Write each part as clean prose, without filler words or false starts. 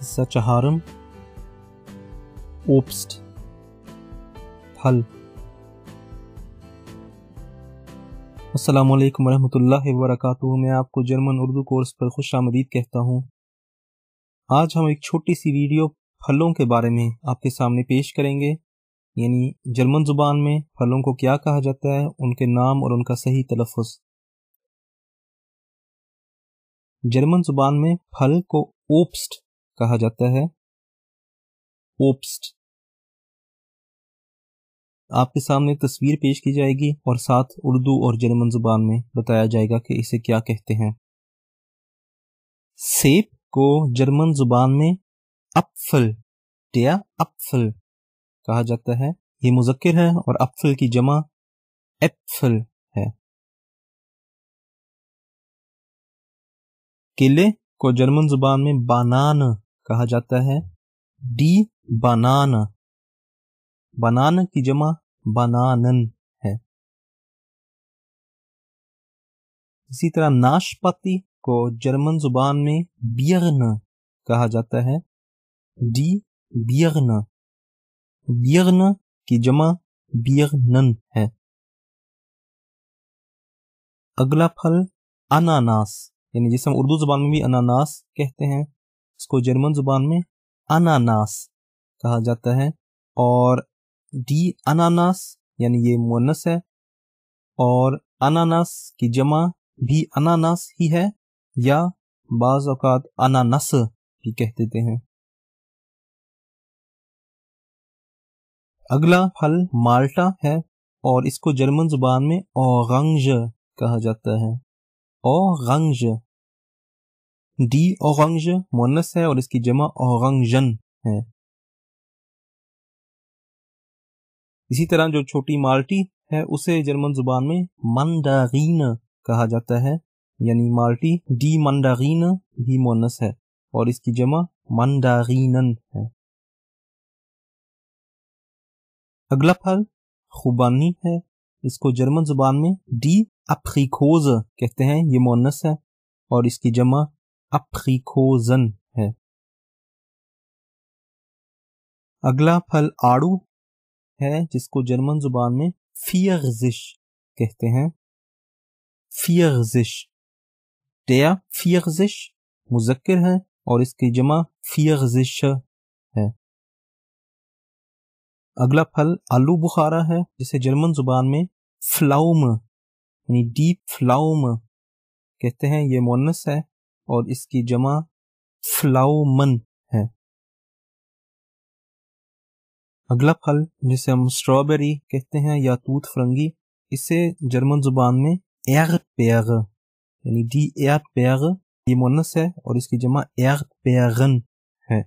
सचहारम, ओब्स्ट, फल। अस्सलामुअलैकुम वरहमतुल्लाहि वबरकातुहू। मैं आपको जर्मन उर्दू कोर्स पर खुश आमदीद कहता हूँ। आज हम एक छोटी सी वीडियो फलों के बारे में आपके सामने पेश करेंगे, यानी जर्मन जुबान में फलों को क्या कहा जाता है, उनके नाम और उनका सही तलफ़्फ़ुज़। जर्मन जुबान में फल को ओब्स्ट कहा जाता है, ओब्स्ट। आपके सामने तस्वीर पेश की जाएगी और साथ उर्दू और जर्मन जुबान में बताया जाएगा कि इसे क्या कहते हैं। सेब को जर्मन जुबान में अपफल, der अपफल कहा जाता है। ये मुज़क्किर है और अपफल की जमा एप्फल है। केले को जर्मन जुबान में बानान कहा जाता है, डी बानान। बनान की जमा बनानन है। इसी तरह नाशपाती को जर्मन जुबान में बियर्न कहा जाता है, डी बियर्न। बियर्न की जमा बियर्नन है। अगला फल अनानास, यानी जिसे हम उर्दू जुबान में भी अनानास कहते हैं, इसको जर्मन जुबान में अनानास कहा जाता है। और डी अनानास यानी ये मुअन्नस है और अनानास की जमा भी अनानास ही है, या बाज़ औक़ात अनानस भी कह देते हैं। अगला फल माल्टा है और इसको जर्मन जुबान में ओरंज कहा जाता है, ओरंज। डी ओरंज मुअन्नस है और इसकी जमा ओरंजन है। इसी तरह जो छोटी माल्टी है उसे जर्मन जुबान में मंडारीन कहा जाता है, यानी माल्टी डी मंडारीन भी मुअन्नस है और इसकी जमा मंडारीनन है। अगला फल खुबानी है, इसको जर्मन जुबान में डी अप्रिकोज कहते हैं, ये मुअन्नस है और इसकी जमा अप्रिकोजन है। अगला फल आड़ू है, जिसको जर्मन जुबान में फियर्जिश कहते हैं, फियर्जिश। der फियर्जिश मुज़क्किर है और इसकी जमा फियर्जिश है। अगला फल आलू बुखारा है, जिसे जर्मन जुबान में फ्लाउम यानी डीप फ्लाउम कहते हैं, ये मुअन्नस है और इसकी जमा फ्लाउमन है। अगला फल जिसे हम स्ट्रॉबेरी कहते हैं या तूत फरंगी, इसे जर्मन जुबान में एर्डबेर यानी डी एर्डबेर, ये मुअन्नस है और इसकी जमा एर्डबेरन है।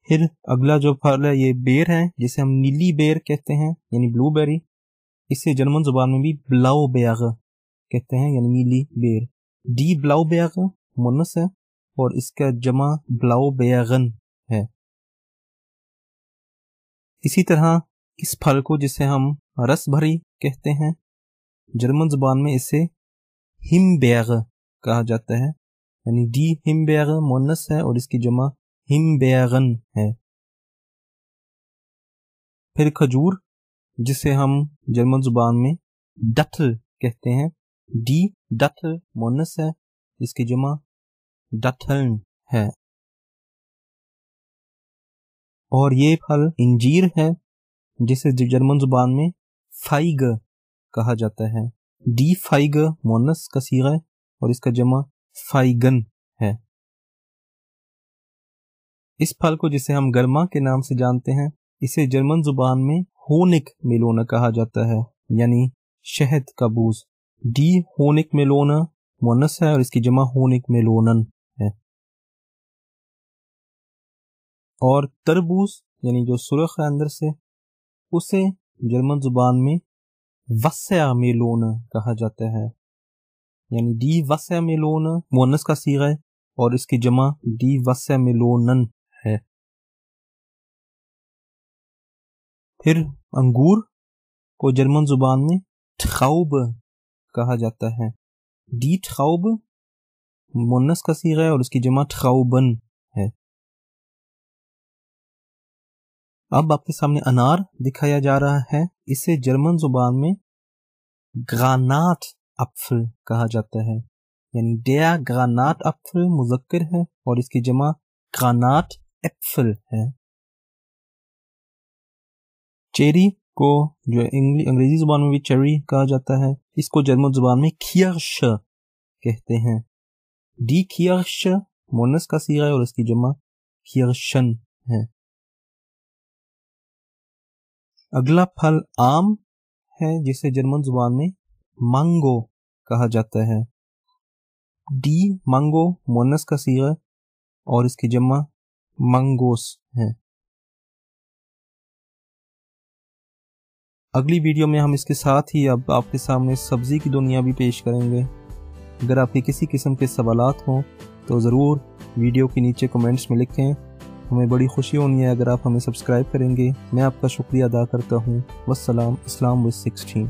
फिर अगला जो फल है ये बेर है, जिसे हम नीली बेर कहते हैं यानी ब्लूबेरी, इसे जर्मन जुबान में भी ब्लाउबेर कहते हैं यानी नीली बेर। डी ब्लाउबेर मुअन्नस है और इसका जमा ब्लाउबेरन है। इसी तरह इस फल को जिसे हम रस भरी कहते हैं, जर्मन जुबान में इसे हिमबेर कहा जाता है, यानी डी हिमबेर मुअन्नस है और इसकी जमा हिमबेरन है। फिर खजूर, जिसे हम जर्मन जुबान में डटल कहते हैं, डी डटल मुअन्नस है, इसकी जमा डटलन है। और ये फल इंजीर है, जिसे जर्मन जुबान में फाइग कहा जाता है, डी फाइग मुअन्नस का सीगा है और इसका जमा फाइगन है। इस फल को जिसे हम गर्मा के नाम से जानते हैं, इसे जर्मन जुबान में होनिक मेलोना कहा जाता है, यानी शहद का बूज। डी होनिक मेलोना मुअन्नस है और इसकी जमा होनिक मेलोनन है। और तरबूज यानी जो सुर्ख है अंदर से, उसे जर्मन जुबान में वस्या मेलोना कहा जाता है, यानी डी वस्या मेलोना मुअन्नस का सीगा है और इसकी जमा डी वस्या मेलोनन है। फिर अंगूर को जर्मन जुबान में ट्राउब कहा जाता है, डी ट्राउब मुन्नस का सीगा है और उसकी जमा ट्राउबन है। अब आपके सामने अनार दिखाया जा रहा है। इसे जर्मन जुबान में ग्रानाट एप्फल कहा जाता है, यानी der ग्रानाट एप्फल मुज़क्कर है और इसकी जमा ग्रानाट एप्फल है। चेरी को जो अंग्रेजी जुबान में भी चेरी कहा जाता है, इसको जर्मन जुबान में किर्श कहते हैं। डी किर्श मुन्नस का सीगा है और इसकी जमा किर्शन है। अगला फल आम है जिसे जर्मन जुबान में मैंगो कहा जाता है। डी मैंगो मुन्नस का सीगा और इसकी जमा मैंगोस है। अगली वीडियो में हम इसके साथ ही अब आपके सामने सब्जी की दुनिया भी पेश करेंगे। अगर आपके किसी किस्म के सवालात हों तो ज़रूर वीडियो के नीचे कमेंट्स में लिखें। हमें बड़ी खुशी होनी है अगर आप हमें सब्सक्राइब करेंगे। मैं आपका शुक्रिया अदा करता हूँ। वस्सलाम, इस्लाम विद 16।